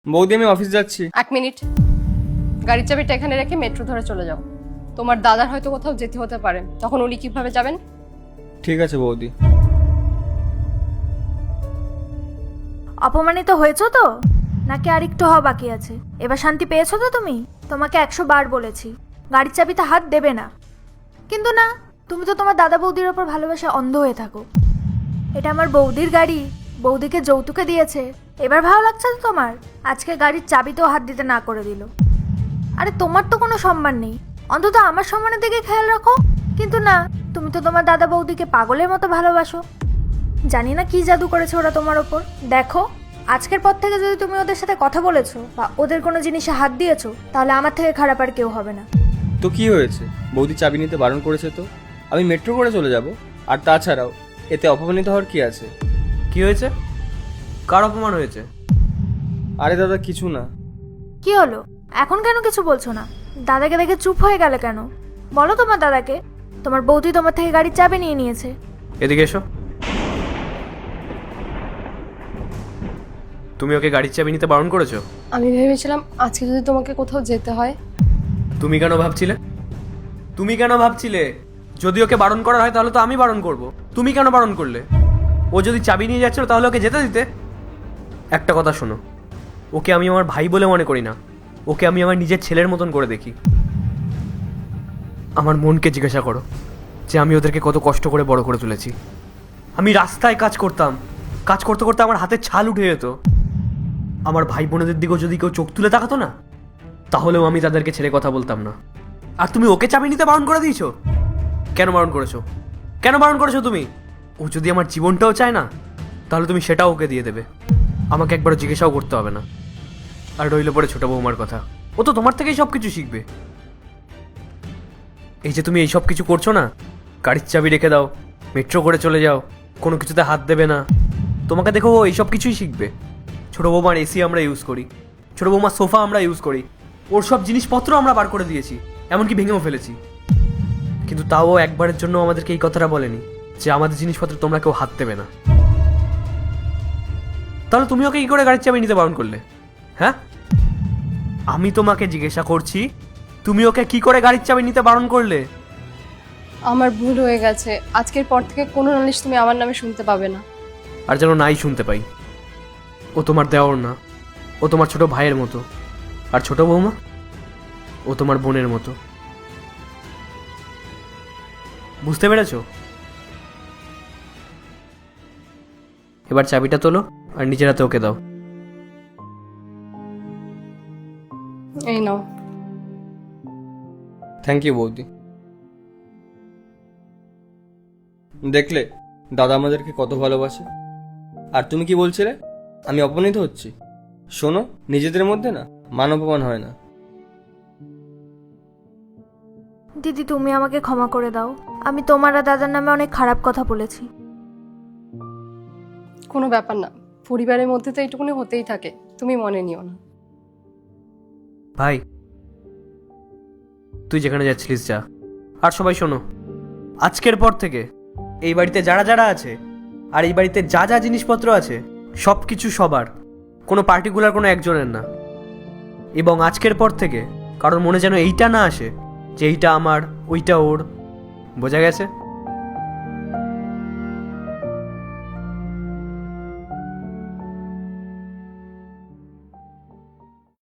বৌদি আমি অফিস যাচ্ছি। 1 মিনিট, গাড়ির চাবিটা এখানে রেখে মেট্রো ধরে চলে যাও। তোমার দাদার হয়তো কোথাও যেতে হতে পারে, তখন উনি কিভাবে যাবেন? ঠিক আছে বৌদি। অপমানিত হয়েছো তো, নাকি আর একটু হওয়া বাকি আছে? এবার শান্তি পেয়েছো তো তুমি? তোমাকে 100 বার বলেছি গাড়ির চাবিতে হাত দেবে না, কিন্তু না, তুমি তো তোমার দাদা বৌদির ওপর ভালোবাসা অন্ধ হয়ে থাকো। এটা আমার বৌদির গাড়ি, বৌদিকে যৌতুকে দিয়েছে, এবার ভালো লাগছে তো তোমার? আজকে গাড়ির চাবিতেও হাত দিতে না করে দিল। আরে তোমার তো কোনো সম্মান নেই, অন্তত আমার সম্মানের দিকে খেয়াল রাখো। কিন্তু না, তুমি তো তোমার দাদা বৌদিকে পাগলের মতো ভালোবাসো। জানি না কি জাদু করেছে ওরা তোমার ওপর। দেখো, আজকের পর থেকে যদি তুমি ওদের সাথে কথা বলেছো বা ওদের কোনো জিনিসে হাত দিয়েছো, তাহলে আমার থেকে খারাপ আর কেউ হবে না। তো কি হয়েছে? বৌদি চাবি নিতে বারণ করেছে তো আমি মেট্রো করে চলে যাব। আর তাছাড়াও এতে অপমানিত হওয়ার কি আছে? কি হয়েছে? কার অপমান হয়েছে? আরে দাদা কিছু না। কি হলো? এখন কেন কিছু বলছো না? দাদাকে দেখে চুপ হয়ে গেলে কেন? বলো তোমার দাদাকে, তোমার বৌদি তোমার থেকে গাড়ির চাবি নিয়ে নিয়েছে। এদিকে এসো। তুমি ওকে গাড়ির চাবি নিতে বারণ করেছো? আমি ভেবেছিলাম আজকে যদি তোমাকে কোথাও যেতে হয়। তুমি কেন ভাবছিলে? তুমি কেন ভাবছিলে যদি ওকে বারণ করা হয় তাহলে তো আমি বারণ করব? তুমি কেন বারণ করলে? ও যদি চাবি নিয়ে যাচ্ছিল তাহলে ওকে যেতে দিতে। একটা কথা শোনো, ওকে আমি আমার ভাই বলে মনে করি না, ওকে আমি আমার নিজের ছেলের মতন করে দেখি। আমার মনকে জিজ্ঞাসা করো যে আমি ওদেরকে কত কষ্ট করে বড় করে তুলেছি। আমি রাস্তায় কাজ করতাম, কাজ করতে করতে আমার হাতে ছাল উঠে যেত। আমার ভাই বোনেদের দিকেও যদি কেউ চোখ তুলে তাকাতো না, তাহলেও আমি তাদেরকে ছেড়ে কথা বলতাম না। আর তুমি ওকে চাবি নিতে বারণ করে দিয়েছো। কেন বারণ করেছো? কেন বারণ করেছো তুমি? ও যদি আমার জীবনটাও চায় না, তাহলে তুমি সেটাও ওকে দিয়ে দেবে, আমাকে একবারও জিজ্ঞাসাও করতে হবে না। আর রইল পরে ছোট বৌমার কথা, ও তো তোমার থেকেই সব কিছু শিখবে। এই যে তুমি এই সব কিছু করছো না, গাড়ির চাবি রেখে দাও, মেট্রো করে চলে যাও, কোনো কিছুতে হাত দেবে না, তোমাকে দেখো ও এইসব কিছুই শিখবে। ছোট বৌমার এসি আমরা ইউজ করি, ছোট বৌমার সোফা আমরা ইউজ করি, ওর সব জিনিসপত্র আমরা বার করে দিয়েছি, এমনকি ভেঙেও ফেলেছি। কিন্তু তাও ও একবারের জন্য আমাদেরকে এই কথাটা বলেনি যে আমাদের জিনিসপত্র তোমরা কেউ হাত দেবে না। তাহলে তুমি ওকে কি করে গাড়ির চাবি নিতে বারণ করলে? হ্যাঁ, আমি তোমাকে জিজ্ঞাসা করছি, তুমি ওকে কি করে গাড়ির চাবি নিতে বারণ করলে? আমার ভুল হয়ে গেছে, আজকের পর থেকে কোনো নালিশ তুমি আমার নামে শুনতে পাবে না। আর যেন নাই শুনতে পাই। ও তোমার দেওর না, ও তোমার ছোট ভাইয়ের মতো। আর ছোট বৌমা, ও তোমার বোনের মতো। বুঝতে পেরেছো? এবার চাবিটা তোলো আর নিজের হাতে ওকে দাও। এই নাও। থ্যাংক ইউ বৌদি। দেখলে দাদা আমাদেরকে কত ভালোবাসে। আর তুমি কি বলছিলে আমি অপমানিত হচ্ছি? শোনো, নিজেদের মধ্যে না মান অপমান হয় না। দিদি, তুমি আমাকে ক্ষমা করে দাও, আমি তোমার আর দাদার নামে অনেক খারাপ কথা বলেছি। কোনো ব্যাপার না, পরিবারের মধ্যে তো এইটুকুনি হতেই থাকে, তুমি মনে নিও না। ভাই, তুই যেখানে যাচ্ছিলিস যা। আর সবাই শোনো, আজকের পর থেকে এই বাড়িতে যারা যারা আছে আর এই বাড়িতে যা যা জিনিসপত্র আছে সব কিছু সবার, কোনো পার্টিকুলার কোনো একজনের না। এবং আজকের পর থেকে কারোর মনে যেন এইটা না আসে যে এইটা আমার ওইটা ওর। বোঝা গেছে?